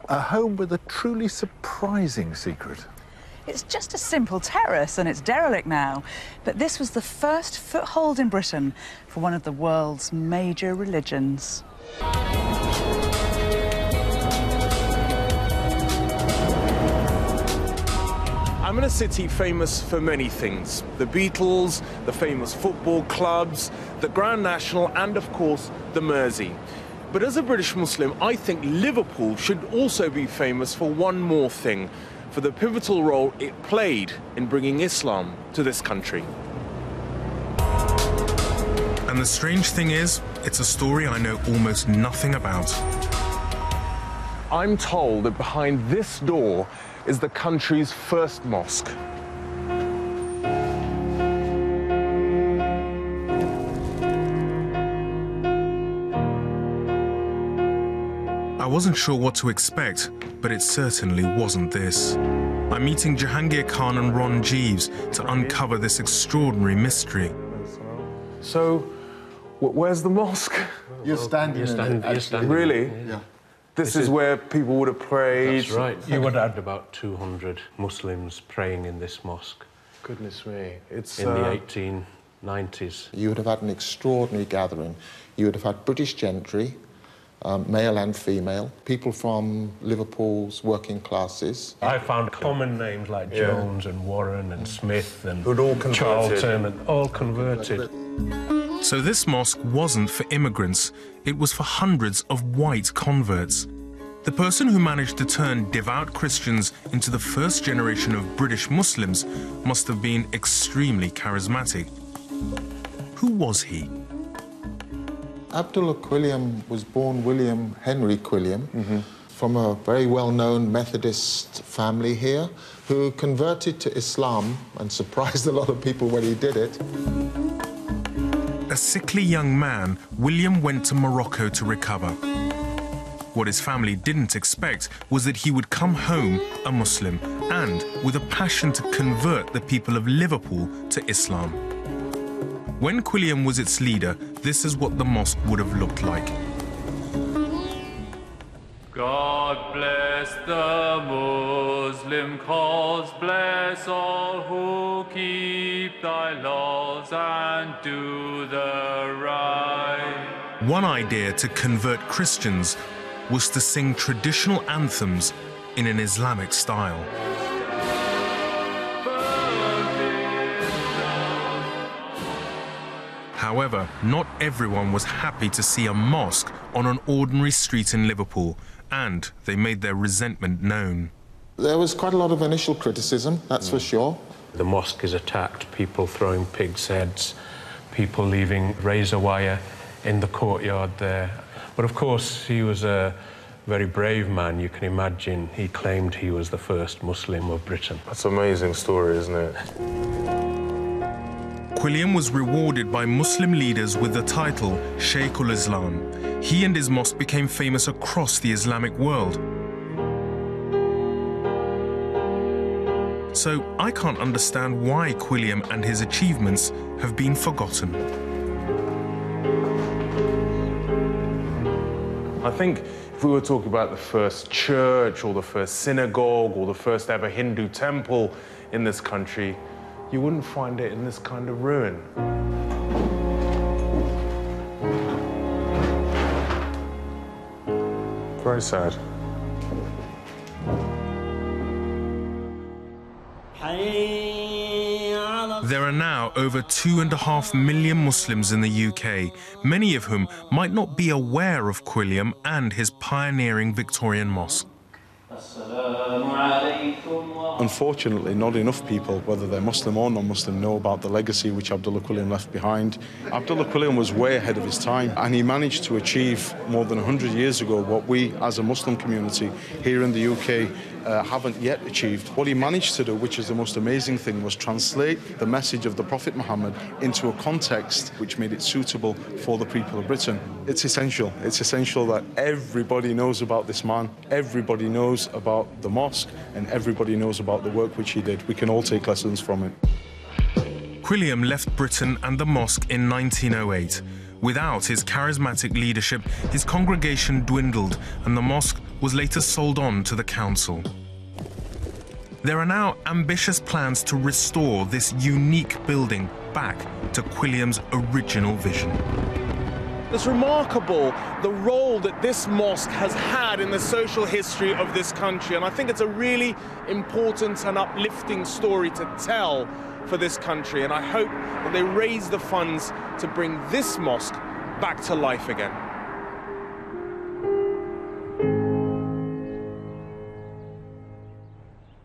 A home with a truly surprising secret. It's just a simple terrace and it's derelict now. But this was the first foothold in Britain for one of the world's major religions. I'm in a city famous for many things. The Beatles, the famous football clubs, the Grand National, and of course, the Mersey. But as a British Muslim, I think Liverpool should also be famous for one more thing, for the pivotal role it played in bringing Islam to this country. And the strange thing is, it's a story I know almost nothing about. I'm told that behind this door is the country's first mosque. I wasn't sure what to expect, but it certainly wasn't this. I'm meeting Jahangir Khan and Ron Jeeves to uncover this extraordinary mystery. So, where's the mosque? You're standing Really? Yeah. This is where people would have prayed? That's right. You would have had about 200 Muslims praying in this mosque. Goodness me. It's in the 1890s. You would have had an extraordinary gathering. You would have had British gentry, male and female, people from Liverpool's working classes. I found common names like Jones and Warren and Smith and who'd all converted. Charlton and all converted. So this mosque wasn't for immigrants, it was for hundreds of white converts. The person who managed to turn devout Christians into the first generation of British Muslims must have been extremely charismatic. Who was he? Abdullah Quilliam was born William Henry Quilliam from a very well-known Methodist family here who converted to Islam and surprised a lot of people when he did it. A sickly young man, William went to Morocco to recover. What his family didn't expect was that he would come home a Muslim and with a passion to convert the people of Liverpool to Islam. When Quilliam was its leader, this is what the mosque would have looked like. God bless the Muslim cause, bless all who keep thy laws and do the right. One idea to convert Christians was to sing traditional anthems in an Islamic style. However, not everyone was happy to see a mosque on an ordinary street in Liverpool, and they made their resentment known. There was quite a lot of initial criticism, that's for sure. The mosque is attacked, people throwing pigs' heads, people leaving razor wire in the courtyard there. But of course, he was a very brave man, you can imagine. He claimed he was the first Muslim of Britain. That's an amazing story, isn't it? Quilliam was rewarded by Muslim leaders with the title Sheikh ul-Islam. He and his mosque became famous across the Islamic world. So I can't understand why Quilliam and his achievements have been forgotten. I think if we were talking about the first church or the first synagogue or the first ever Hindu temple in this country, you wouldn't find it in this kind of ruin. Very sad. There are now over 2.5 million Muslims in the UK, many of whom might not be aware of Quilliam and his pioneering Victorian mosque. Unfortunately, not enough people, whether they're Muslim or non-Muslim, know about the legacy which Abdullah Quilliam left behind. Abdullah Quilliam was way ahead of his time, and he managed to achieve more than 100 years ago what we, as a Muslim community here in the UK, haven't yet achieved. What he managed to do, which is the most amazing thing, was translate the message of the Prophet Muhammad into a context which made it suitable for the people of Britain. It's essential. It's essential that everybody knows about this man, everybody knows about the mosque, and everybody knows about the work which he did. We can all take lessons from it. Quilliam left Britain and the mosque in 1908. Without his charismatic leadership, his congregation dwindled and the mosque was later sold on to the council. There are now ambitious plans to restore this unique building back to Quilliam's original vision. It's remarkable the role that this mosque has had in the social history of this country, and I think it's a really important and uplifting story to tell for this country, and I hope that they raise the funds to bring this mosque back to life again.